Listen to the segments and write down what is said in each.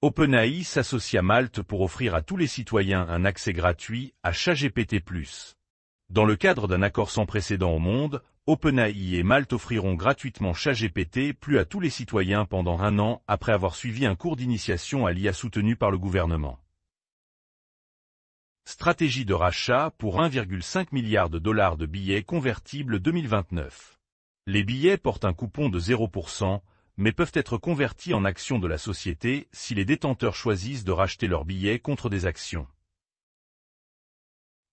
OpenAI s'associe à Malte pour offrir à tous les citoyens un accès gratuit à ChatGPT+. Dans le cadre d'un accord sans précédent au monde, OpenAI et Malte offriront gratuitement ChatGPT+ à tous les citoyens pendant 1 an après avoir suivi un cours d'initiation à l'IA soutenu par le gouvernement. Stratégie de rachat pour 1,5 milliard de dollars de billets convertibles 2029. Les billets portent un coupon de 0%, mais peuvent être convertis en actions de la société si les détenteurs choisissent de racheter leurs billets contre des actions.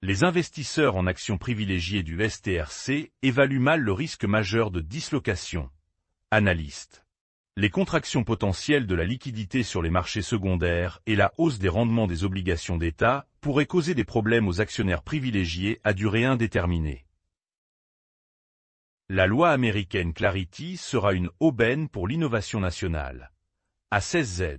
Les investisseurs en actions privilégiées du STRC évaluent mal le risque majeur de dislocation. Analystes. Les contractions potentielles de la liquidité sur les marchés secondaires et la hausse des rendements des obligations d'État pourraient causer des problèmes aux actionnaires privilégiés à durée indéterminée. La loi américaine Clarity sera une aubaine pour l'innovation nationale. A16Z.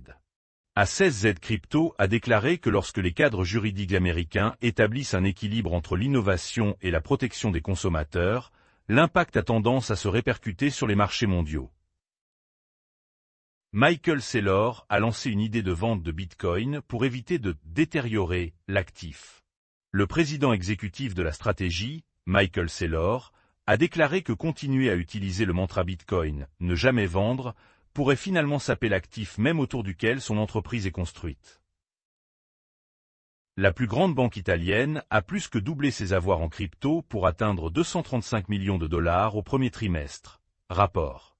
A16Z Crypto a déclaré que lorsque les cadres juridiques américains établissent un équilibre entre l'innovation et la protection des consommateurs, l'impact a tendance à se répercuter sur les marchés mondiaux. Michael Saylor a lancé une idée de vente de Bitcoin pour éviter de détériorer l'actif. Le président exécutif de la stratégie, Michael Saylor, a déclaré que continuer à utiliser le mantra Bitcoin, ne jamais vendre, pourrait finalement saper l'actif même autour duquel son entreprise est construite. La plus grande banque italienne a plus que doublé ses avoirs en crypto pour atteindre 235 millions de dollars au premier trimestre. Rapport.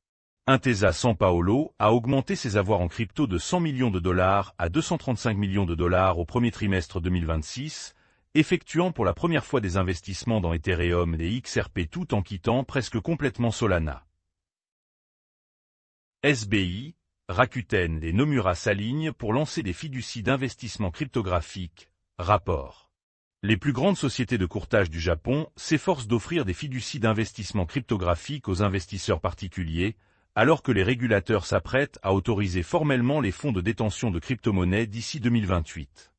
Intesa Sanpaolo a augmenté ses avoirs en crypto de 100 millions de dollars à 235 millions de dollars au premier trimestre 2026, effectuant pour la première fois des investissements dans Ethereum et XRP tout en quittant presque complètement Solana. SBI, Rakuten et Nomura s'alignent pour lancer des fiducies d'investissement cryptographiques. Rapport. Les plus grandes sociétés de courtage du Japon s'efforcent d'offrir des fiducies d'investissement cryptographiques aux investisseurs particuliers, alors que les régulateurs s'apprêtent à autoriser formellement les fonds de détention de crypto-monnaies d'ici 2028.